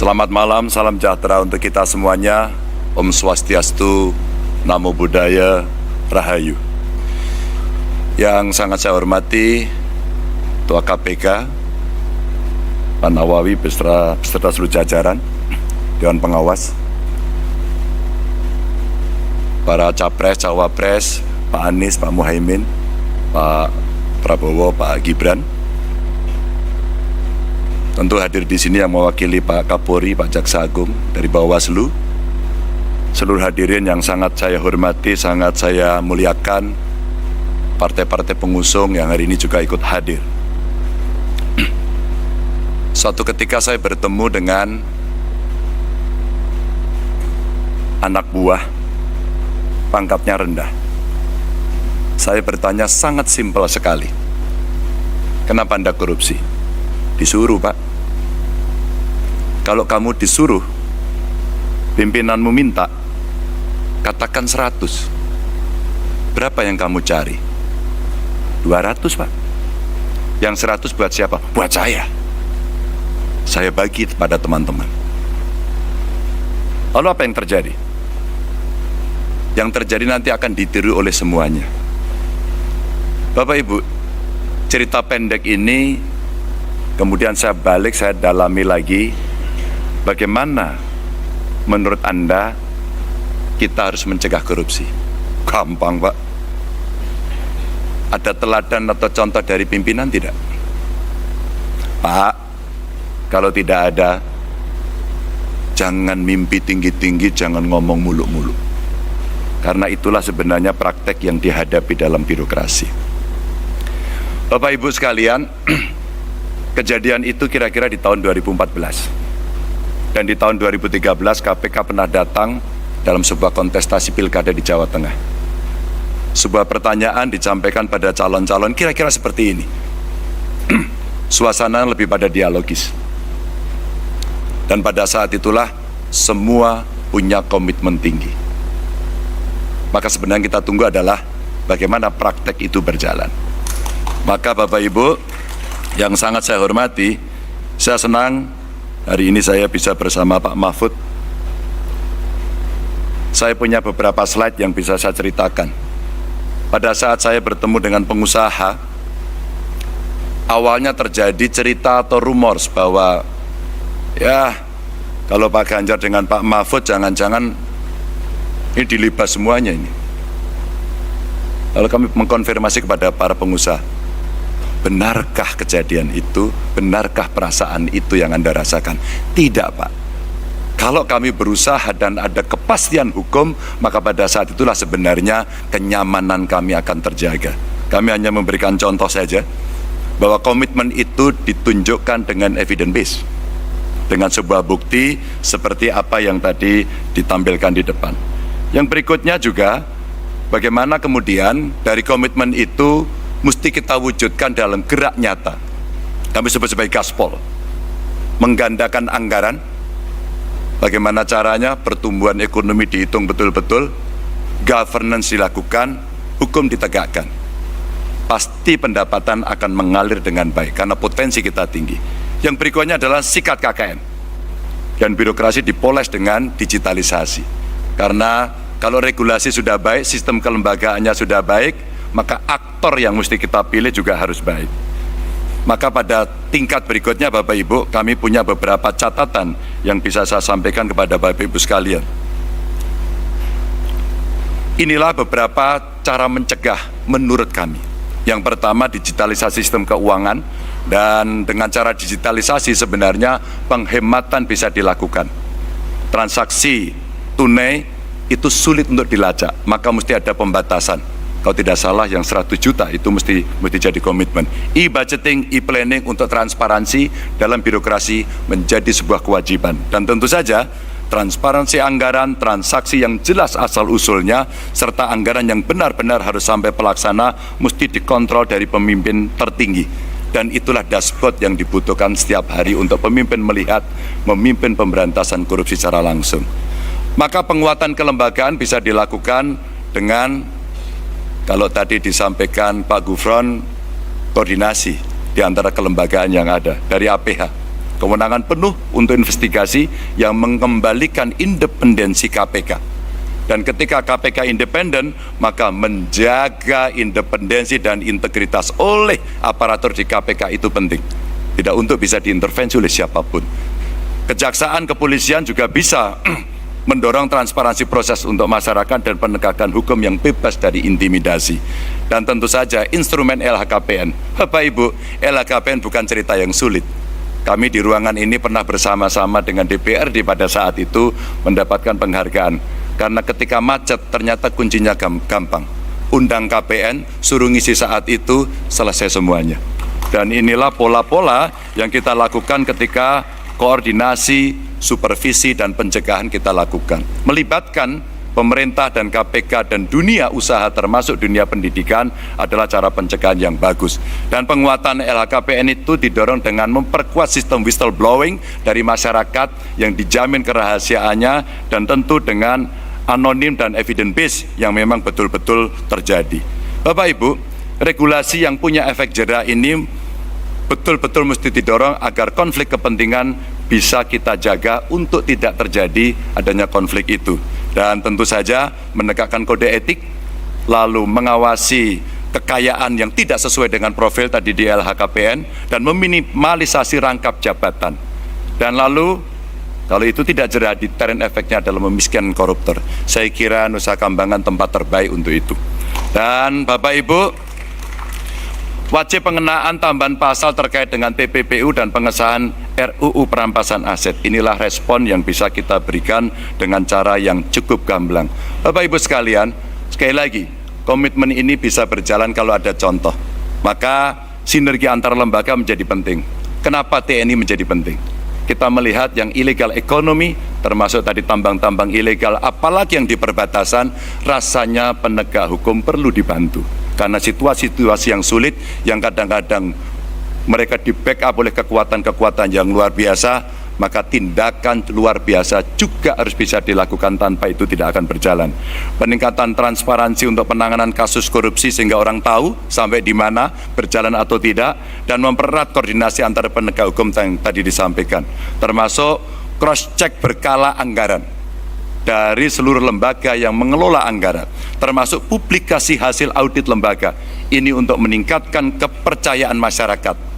Selamat malam, salam sejahtera untuk kita semuanya. Om Swastiastu, Namo Buddhaya, Rahayu. Yang sangat saya hormati Ketua KPK, Pak Nawawi beserta seluruh jajaran, Dewan Pengawas, para Capres, Cawapres, Pak Anies, Pak Muhaimin, Pak Prabowo, Pak Gibran. Tentu hadir di sini yang mewakili Pak Kapolri, Pak Jaksa Agung dari Bawaslu, seluruh hadirin yang sangat saya hormati, sangat saya muliakan, partai-partai pengusung yang hari ini juga ikut hadir. Suatu ketika saya bertemu dengan anak buah, pangkatnya rendah. Saya bertanya sangat simpel sekali, kenapa Anda korupsi? Disuruh, Pak. Kalau kamu disuruh, pimpinanmu minta, katakan 100. Berapa yang kamu cari? 200, Pak. Yang 100 buat siapa? Buat saya. Saya bagi kepada teman-teman. Lalu apa yang terjadi? Yang terjadi nanti akan ditiru oleh semuanya. Bapak Ibu, cerita pendek ini kemudian saya balik, saya dalami lagi, bagaimana menurut Anda kita harus mencegah korupsi? Gampang, Pak. Ada teladan atau contoh dari pimpinan tidak? Pak, kalau tidak ada, jangan mimpi tinggi-tinggi, jangan ngomong muluk-muluk. Karena itulah sebenarnya praktek yang dihadapi dalam birokrasi. Bapak Ibu sekalian, kejadian itu kira-kira di tahun 2014. Dan di tahun 2013 KPK pernah datang dalam sebuah kontestasi pilkada di Jawa Tengah. Sebuah pertanyaan disampaikan pada calon-calon kira-kira seperti ini. Suasana lebih pada dialogis. Dan pada saat itulah semua punya komitmen tinggi. Maka sebenarnya kita tunggu adalah bagaimana praktek itu berjalan. Maka Bapak Ibu yang sangat saya hormati, saya senang hari ini saya bisa bersama Pak Mahfud. Saya punya beberapa slide yang bisa saya ceritakan. Pada saat saya bertemu dengan pengusaha, awalnya terjadi cerita atau rumors bahwa ya kalau Pak Ganjar dengan Pak Mahfud jangan-jangan ini dilibas semuanya ini. Lalu kami mengkonfirmasi kepada para pengusaha, benarkah kejadian itu? Benarkah perasaan itu yang Anda rasakan? Tidak, Pak. Kalau kami berusaha dan ada kepastian hukum, maka pada saat itulah sebenarnya kenyamanan kami akan terjaga. Kami hanya memberikan contoh saja, bahwa komitmen itu ditunjukkan dengan evidence base, dengan sebuah bukti seperti apa yang tadi ditampilkan di depan. Yang berikutnya juga, bagaimana kemudian dari komitmen itu mesti kita wujudkan dalam gerak nyata. Kami sebut sebagai gaspol. Menggandakan anggaran, bagaimana caranya pertumbuhan ekonomi dihitung betul-betul, governance dilakukan, hukum ditegakkan. Pasti pendapatan akan mengalir dengan baik, karena potensi kita tinggi. Yang berikutnya adalah sikat KKN. Dan birokrasi dipoles dengan digitalisasi. Karena kalau regulasi sudah baik, sistem kelembagaannya sudah baik, maka aktor yang mesti kita pilih juga harus baik. Maka pada tingkat berikutnya Bapak Ibu, kami punya beberapa catatan yang bisa saya sampaikan kepada Bapak Ibu sekalian. Inilah beberapa cara mencegah menurut kami. Yang pertama, digitalisasi sistem keuangan, dan dengan cara digitalisasi sebenarnya penghematan bisa dilakukan. Transaksi tunai itu sulit untuk dilacak, maka mesti ada pembatasan. Kalau tidak salah yang 100 juta itu mesti jadi komitmen. E-budgeting, e-planning untuk transparansi dalam birokrasi menjadi sebuah kewajiban. Dan tentu saja transparansi anggaran, transaksi yang jelas asal-usulnya, serta anggaran yang benar-benar harus sampai pelaksana mesti dikontrol dari pemimpin tertinggi. Dan itulah dashboard yang dibutuhkan setiap hari untuk pemimpin melihat, memimpin pemberantasan korupsi secara langsung. Maka penguatan kelembagaan bisa dilakukan dengan, kalau tadi disampaikan Pak Gufron, koordinasi di antara kelembagaan yang ada, dari APH, kewenangan penuh untuk investigasi yang mengembalikan independensi KPK. Dan ketika KPK independen, maka menjaga independensi dan integritas oleh aparatur di KPK itu penting. Tidak untuk bisa diintervensi oleh siapapun. Kejaksaan, kepolisian juga bisa mendorong transparansi proses untuk masyarakat dan penegakan hukum yang bebas dari intimidasi. Dan tentu saja instrumen LHKPN. Bapak Ibu, LHKPN bukan cerita yang sulit. Kami di ruangan ini pernah bersama-sama dengan DPRD pada saat itu mendapatkan penghargaan. Karena ketika macet ternyata kuncinya gampang. Undang KPN, suruh ngisi saat itu, selesai semuanya. Dan inilah pola-pola yang kita lakukan ketika koordinasi, supervisi, dan pencegahan kita lakukan. Melibatkan pemerintah dan KPK dan dunia usaha termasuk dunia pendidikan adalah cara pencegahan yang bagus. Dan penguatan LHKPN itu didorong dengan memperkuat sistem whistleblowing dari masyarakat yang dijamin kerahasiaannya dan tentu dengan anonim dan evidence based yang memang betul-betul terjadi. Bapak Ibu, regulasi yang punya efek jera ini betul-betul mesti didorong agar konflik kepentingan bisa kita jaga untuk tidak terjadi adanya konflik itu. Dan tentu saja menegakkan kode etik, lalu mengawasi kekayaan yang tidak sesuai dengan profil tadi di LHKPN, dan meminimalisasi rangkap jabatan. Dan lalu, kalau itu tidak jera, deterrent efeknya adalah memiskinkan koruptor. Saya kira Nusa Kambangan tempat terbaik untuk itu. Dan Bapak Ibu, wajib pengenaan tambahan pasal terkait dengan TPPU dan pengesahan RUU perampasan aset. Inilah respon yang bisa kita berikan dengan cara yang cukup gamblang. Bapak Ibu sekalian, sekali lagi, komitmen ini bisa berjalan kalau ada contoh. Maka sinergi antar lembaga menjadi penting. Kenapa TNI menjadi penting? Kita melihat yang illegal ekonomi, termasuk tadi tambang-tambang ilegal, apalagi yang di perbatasan, rasanya penegak hukum perlu dibantu. Karena situasi-situasi yang sulit, yang kadang-kadang mereka di-backup oleh kekuatan-kekuatan yang luar biasa, maka tindakan luar biasa juga harus bisa dilakukan, tanpa itu tidak akan berjalan. Peningkatan transparansi untuk penanganan kasus korupsi sehingga orang tahu sampai di mana, berjalan atau tidak, dan mempererat koordinasi antara penegak hukum yang tadi disampaikan, termasuk cross-check berkala anggaran dari seluruh lembaga yang mengelola anggaran, termasuk publikasi hasil audit lembaga. Ini untuk meningkatkan kepercayaan masyarakat.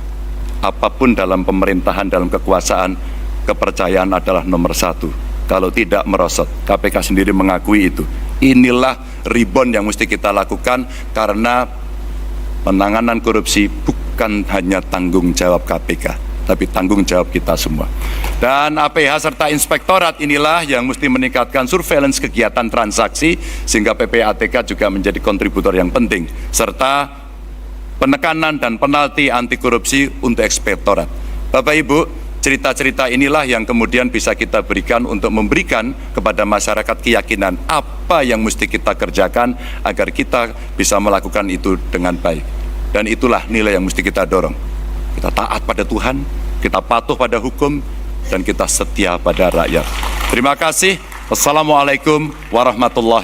Apapun dalam pemerintahan, dalam kekuasaan, kepercayaan adalah nomor satu. Kalau tidak merosot, KPK sendiri mengakui itu. Inilah rebound yang mesti kita lakukan, karena penanganan korupsi bukan hanya tanggung jawab KPK, tapi tanggung jawab kita semua. Dan APH serta inspektorat inilah yang mesti meningkatkan surveillance kegiatan transaksi, sehingga PPATK juga menjadi kontributor yang penting, serta penekanan dan penalti anti korupsi untuk inspektorat. Bapak Ibu, cerita-cerita inilah yang kemudian bisa kita berikan untuk memberikan kepada masyarakat keyakinan apa yang mesti kita kerjakan agar kita bisa melakukan itu dengan baik. Dan itulah nilai yang mesti kita dorong. Kita taat pada Tuhan, kita patuh pada hukum, dan kita setia pada rakyat. Terima kasih. Wassalamualaikum warahmatullahi wabarakatuh.